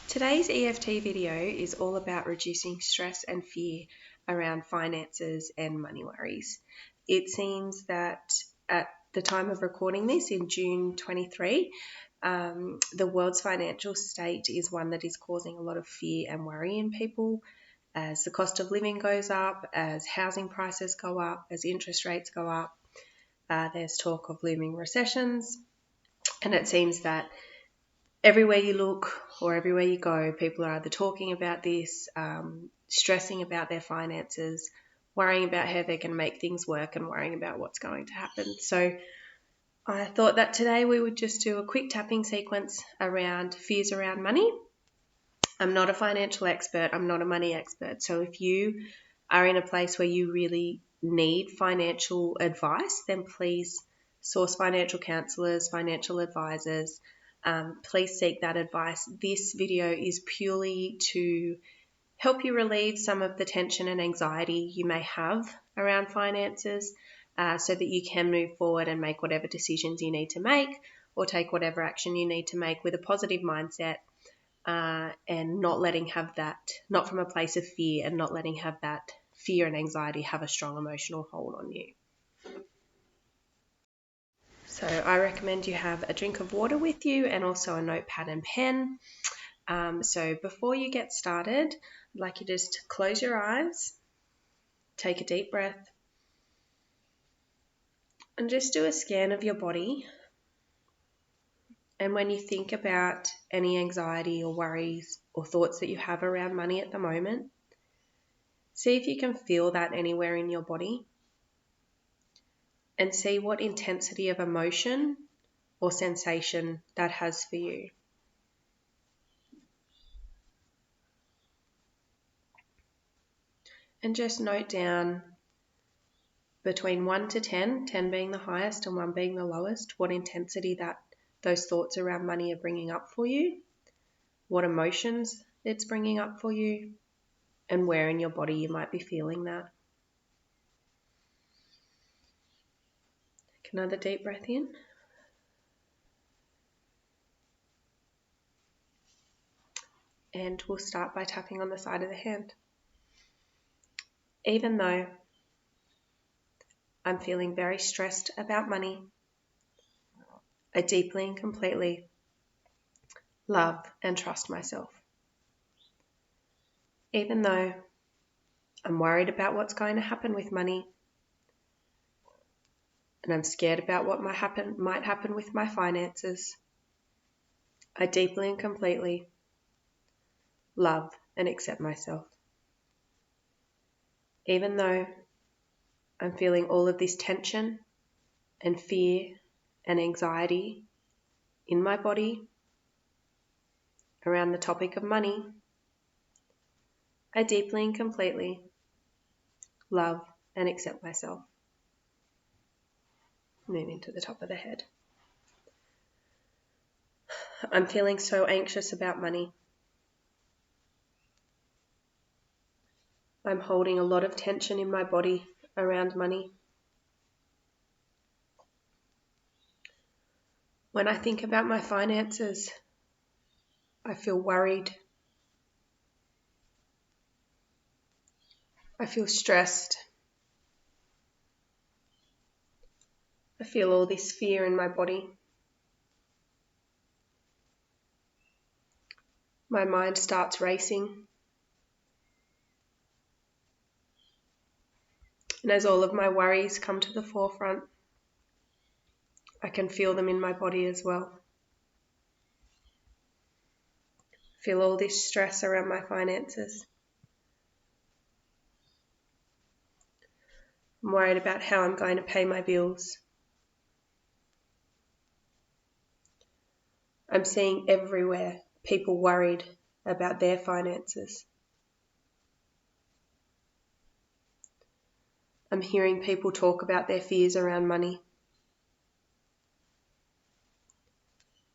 Today's EFT video is all about reducing stress and fear around finances and money worries. It seems that at the time of recording this in June 23, the world's financial state is one that is causing a lot of fear and worry in people as the cost of living goes up, as housing prices go up, as interest rates go up. There's talk of looming recessions, and it seems that everywhere you look or everywhere you go, people are either talking about this, stressing about their finances, worrying about how they're going to make things work and worrying about what's going to happen. So I thought that today we would just do a quick tapping sequence around fears around money. I'm not a financial expert. I'm not a money expert. So if you are in a place where you really need financial advice, then please source financial counselors, financial advisors. Please seek that advice. This video is purely to help you relieve some of the tension and anxiety you may have around finances so that you can move forward and make whatever decisions you need to make or take whatever action you need to make with a positive mindset and not from a place of fear and not letting have that fear and anxiety have a strong emotional hold on you. So I recommend you have a drink of water with you and also a notepad and pen. So before you get started, I'd like you to just close your eyes, take a deep breath, and just do a scan of your body. And when you think about any anxiety or worries or thoughts that you have around money at the moment, see if you can feel that anywhere in your body and see what intensity of emotion or sensation that has for you. And just note down between 1 to 10, 10 being the highest and 1 being the lowest, what intensity that those thoughts around money are bringing up for you, what emotions it's bringing up for you, and where in your body you might be feeling that. Take another deep breath in. And we'll start by tapping on the side of the hand. Even though I'm feeling very stressed about money, I deeply and completely love and trust myself. Even though I'm worried about what's going to happen with money, and I'm scared about what might happen with my finances, I deeply and completely love and accept myself. Even though I'm feeling all of this tension and fear and anxiety in my body around the topic of money, I deeply and completely love and accept myself. Moving to the top of the head. I'm feeling so anxious about money. I'm holding a lot of tension in my body around money. When I think about my finances, I feel worried. I feel stressed. I feel all this fear in my body. My mind starts racing. And as all of my worries come to the forefront, I can feel them in my body as well. Feel all this stress around my finances. I'm worried about how I'm going to pay my bills. I'm seeing everywhere people worried about their finances. I'm hearing people talk about their fears around money.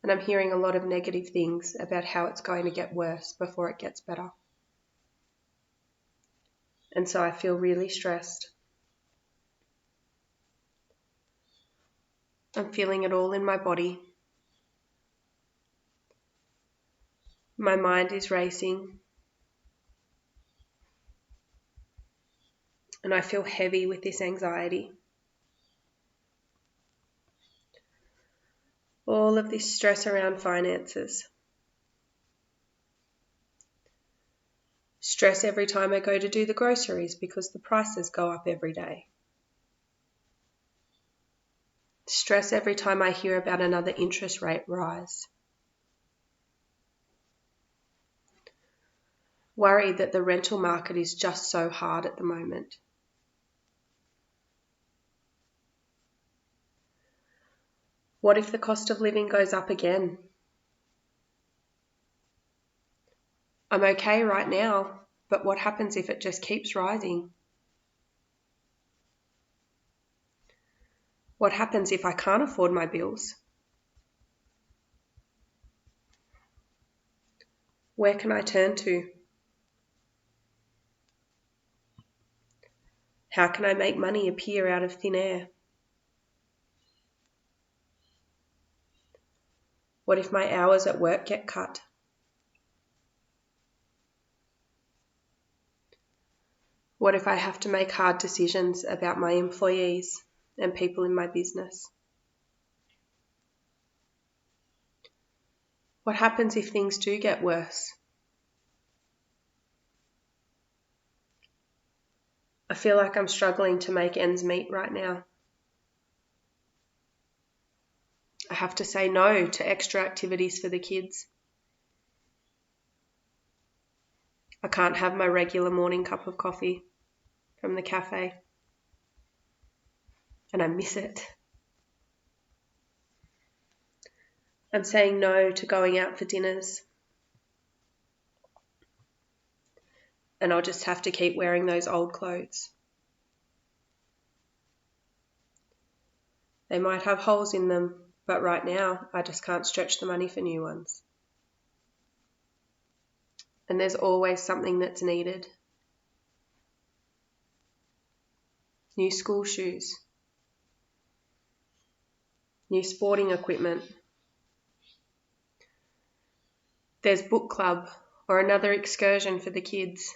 And I'm hearing a lot of negative things about how it's going to get worse before it gets better. And so I feel really stressed. I'm feeling it all in my body. My mind is racing, and I feel heavy with this anxiety. All of this stress around finances. Stress every time I go to do the groceries because the prices go up every day. Stress every time I hear about another interest rate rise. Worry that the rental market is just so hard at the moment. What if the cost of living goes up again? I'm okay right now, but what happens if it just keeps rising? What happens if I can't afford my bills? Where can I turn to? How can I make money appear out of thin air? What if my hours at work get cut? What if I have to make hard decisions about my employees and people in my business? What happens if things do get worse? I feel like I'm struggling to make ends meet right now. I have to say no to extra activities for the kids. I can't have my regular morning cup of coffee from the cafe, and I miss it. I'm saying no to going out for dinners, and I'll just have to keep wearing those old clothes. They might have holes in them, but right now I just can't stretch the money for new ones. And there's always something that's needed. New school shoes, new sporting equipment. There's book club or another excursion for the kids.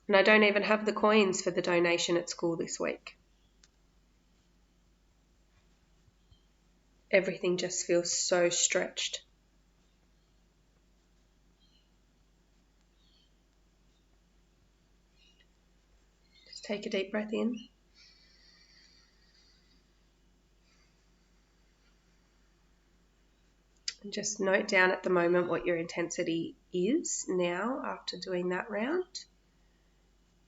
And I don't even have the coins for the donation at school this week. Everything just feels so stretched. Just take a deep breath in. And just note down at the moment what your intensity is now after doing that round.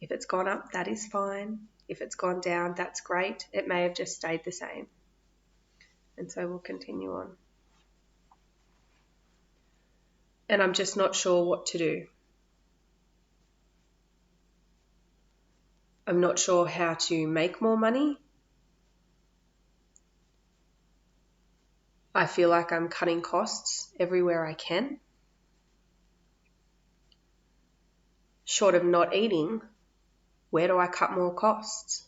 If it's gone up, that is fine. If it's gone down, that's great. It may have just stayed the same. And so we'll continue on. And I'm just not sure what to do. I'm not sure how to make more money. I feel like I'm cutting costs everywhere I can. Short of not eating, where do I cut more costs?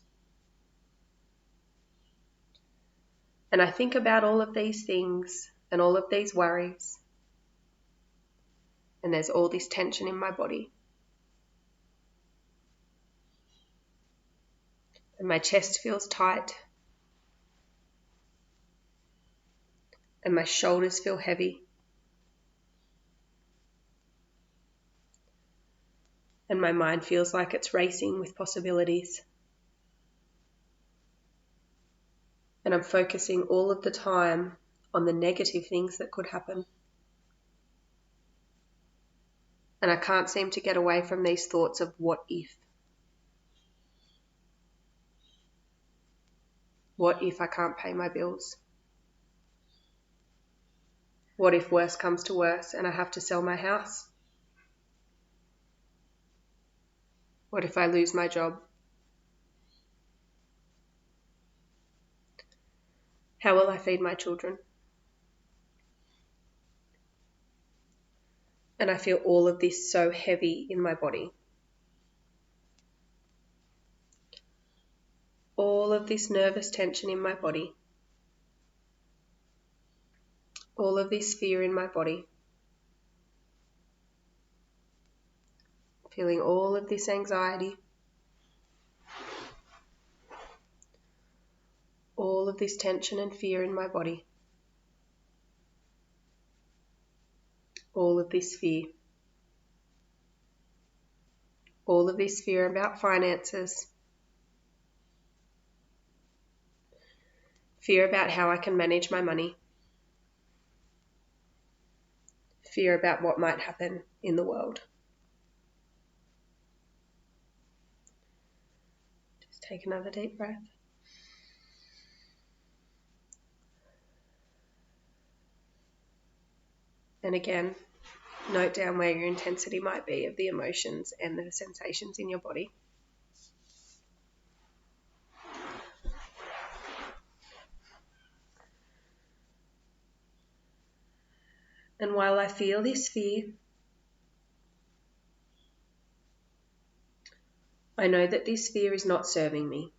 And I think about all of these things and all of these worries, and there's all this tension in my body. And my chest feels tight, and my shoulders feel heavy. And my mind feels like it's racing with possibilities. And I'm focusing all of the time on the negative things that could happen. And I can't seem to get away from these thoughts of what if. What if I can't pay my bills? What if worse comes to worse and I have to sell my house? What if I lose my job? How will I feed my children? And I feel all of this so heavy in my body. All of this nervous tension in my body. all of this fear in my body, feeling all of this anxiety, all of this tension and fear in my body, all of this fear. All of this fear about finances, fear about how I can manage my money, fear about what might happen in the world. Just take another deep breath. And again, note down where your intensity might be of the emotions and the sensations in your body. And while I feel this fear, I know that this fear is not serving me.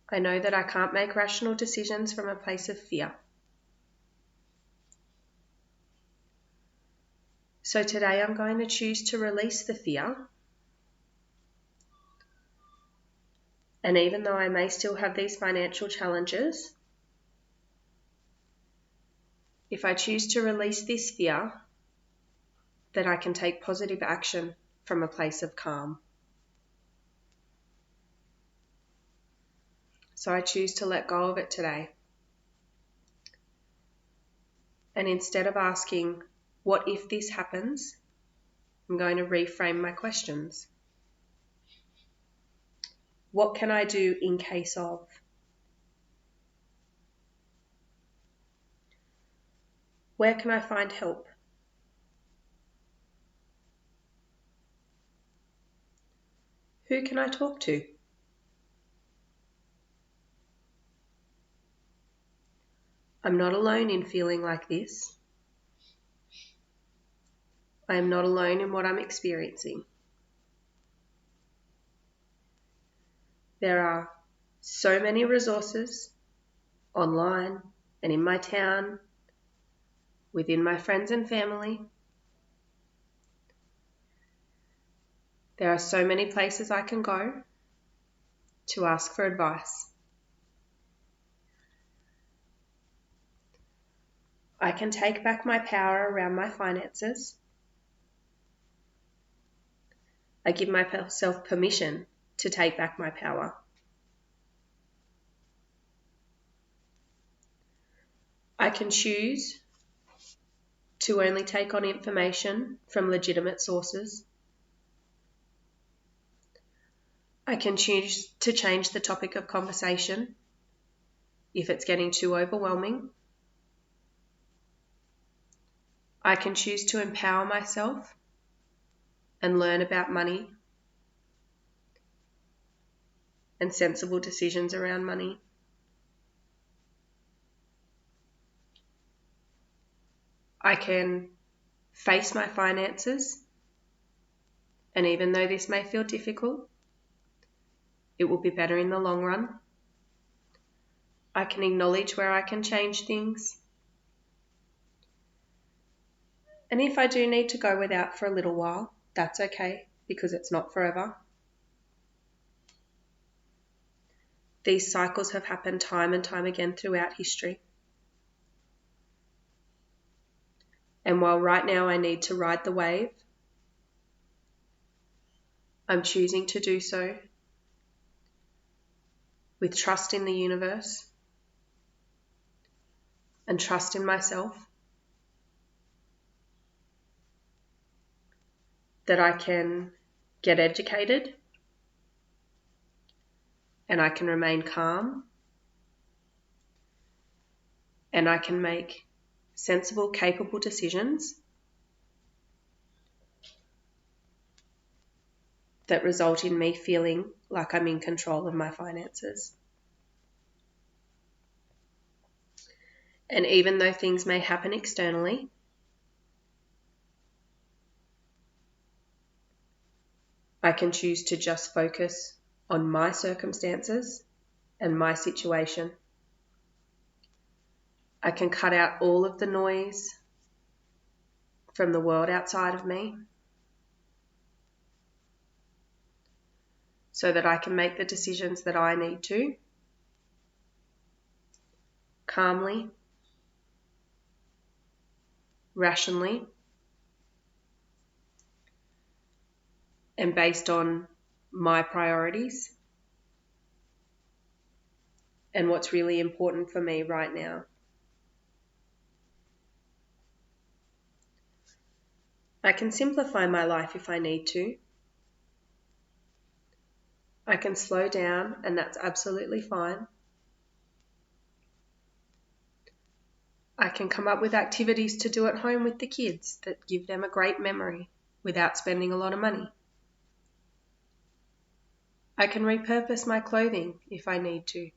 I know that I can't make rational decisions from a place of fear. So today I'm going to choose to release the fear. And even though I may still have these financial challenges, if I choose to release this fear, that I can take positive action from a place of calm. So I choose to let go of it today. And instead of asking, what if this happens? I'm going to reframe my questions. What can I do in case of? Where can I find help? Who can I talk to? I'm not alone in feeling like this. I am not alone in what I'm experiencing. There are so many resources online and in my town, within my friends and family. There are so many places I can go to ask for advice. I can take back my power around my finances. I give myself permission to take back my power. I can choose to only take on information from legitimate sources. I can choose to change the topic of conversation if it's getting too overwhelming. I can choose to empower myself and learn about money and sensible decisions around money. I can face my finances, and even though this may feel difficult, it will be better in the long run. I can acknowledge where I can change things. And if I do need to go without for a little while, that's okay, because it's not forever. These cycles have happened time and time again throughout history. And while right now I need to ride the wave, I'm choosing to do so with trust in the universe and trust in myself, that I can get educated and I can remain calm and I can make sensible, capable decisions that result in me feeling like I'm in control of my finances. And even though things may happen externally, I can choose to just focus on my circumstances and my situation I can cut out all of the noise from the world outside of me so that I can make the decisions that I need to, calmly, rationally, and based on my priorities and what's really important for me right now. I can simplify my life if I need to. I can slow down, and that's absolutely fine. I can come up with activities to do at home with the kids that give them a great memory without spending a lot of money. I can repurpose my clothing if I need to.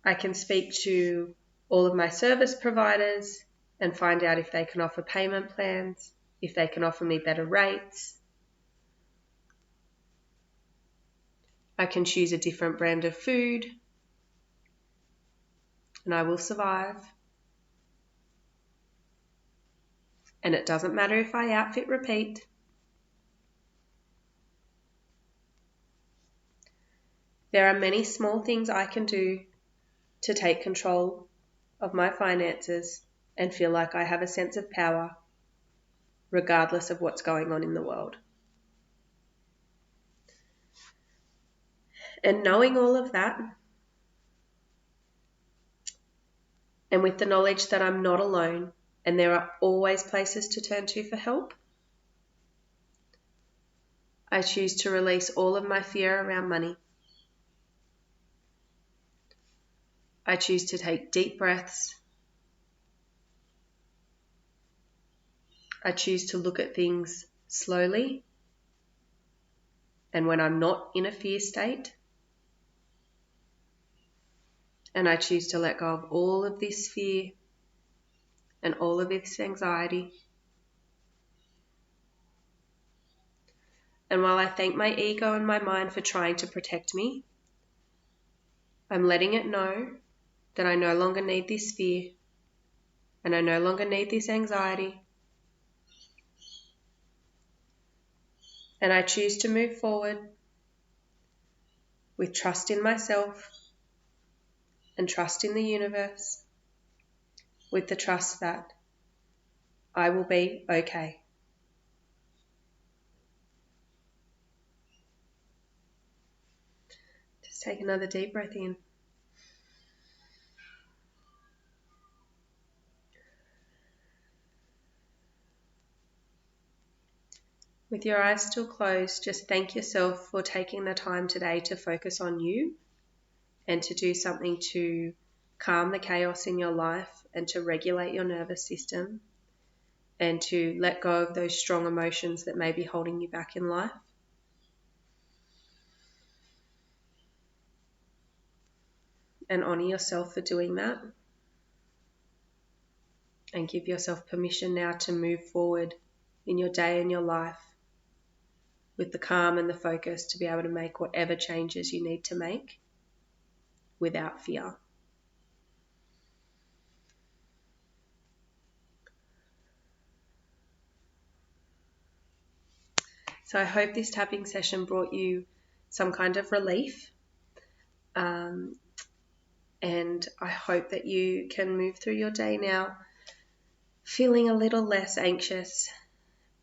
I can speak to all of my service providers and find out if they can offer payment plans, if they can offer me better rates. I can choose a different brand of food, and I will survive. And it doesn't matter if I outfit repeat. There are many small things I can do to take control of my finances and feel like I have a sense of power, regardless of what's going on in the world. And knowing all of that, and with the knowledge that I'm not alone and there are always places to turn to for help, I choose to release all of my fear around money. I choose to take deep breaths. I choose to look at things slowly and when I'm not in a fear state. And I choose to let go of all of this fear and all of this anxiety. And while I thank my ego and my mind for trying to protect me, I'm letting it know that I no longer need this fear and I no longer need this anxiety. And I choose to move forward with trust in myself and trust in the universe, with the trust that I will be okay. Just take another deep breath in. With your eyes still closed, just thank yourself for taking the time today to focus on you and to do something to calm the chaos in your life and to regulate your nervous system and to let go of those strong emotions that may be holding you back in life. And honor yourself for doing that. And give yourself permission now to move forward in your day and your life with the calm and the focus to be able to make whatever changes you need to make without fear. So I hope this tapping session brought you some kind of relief. And I hope that you can move through your day now feeling a little less anxious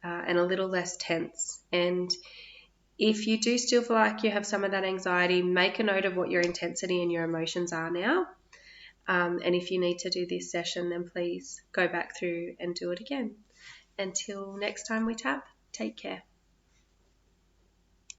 and a little less tense. And if you do still feel like you have some of that anxiety, make a note of what your intensity and your emotions are now. And if you need to do this session, then please go back through and do it again. Until next time we tap, take care.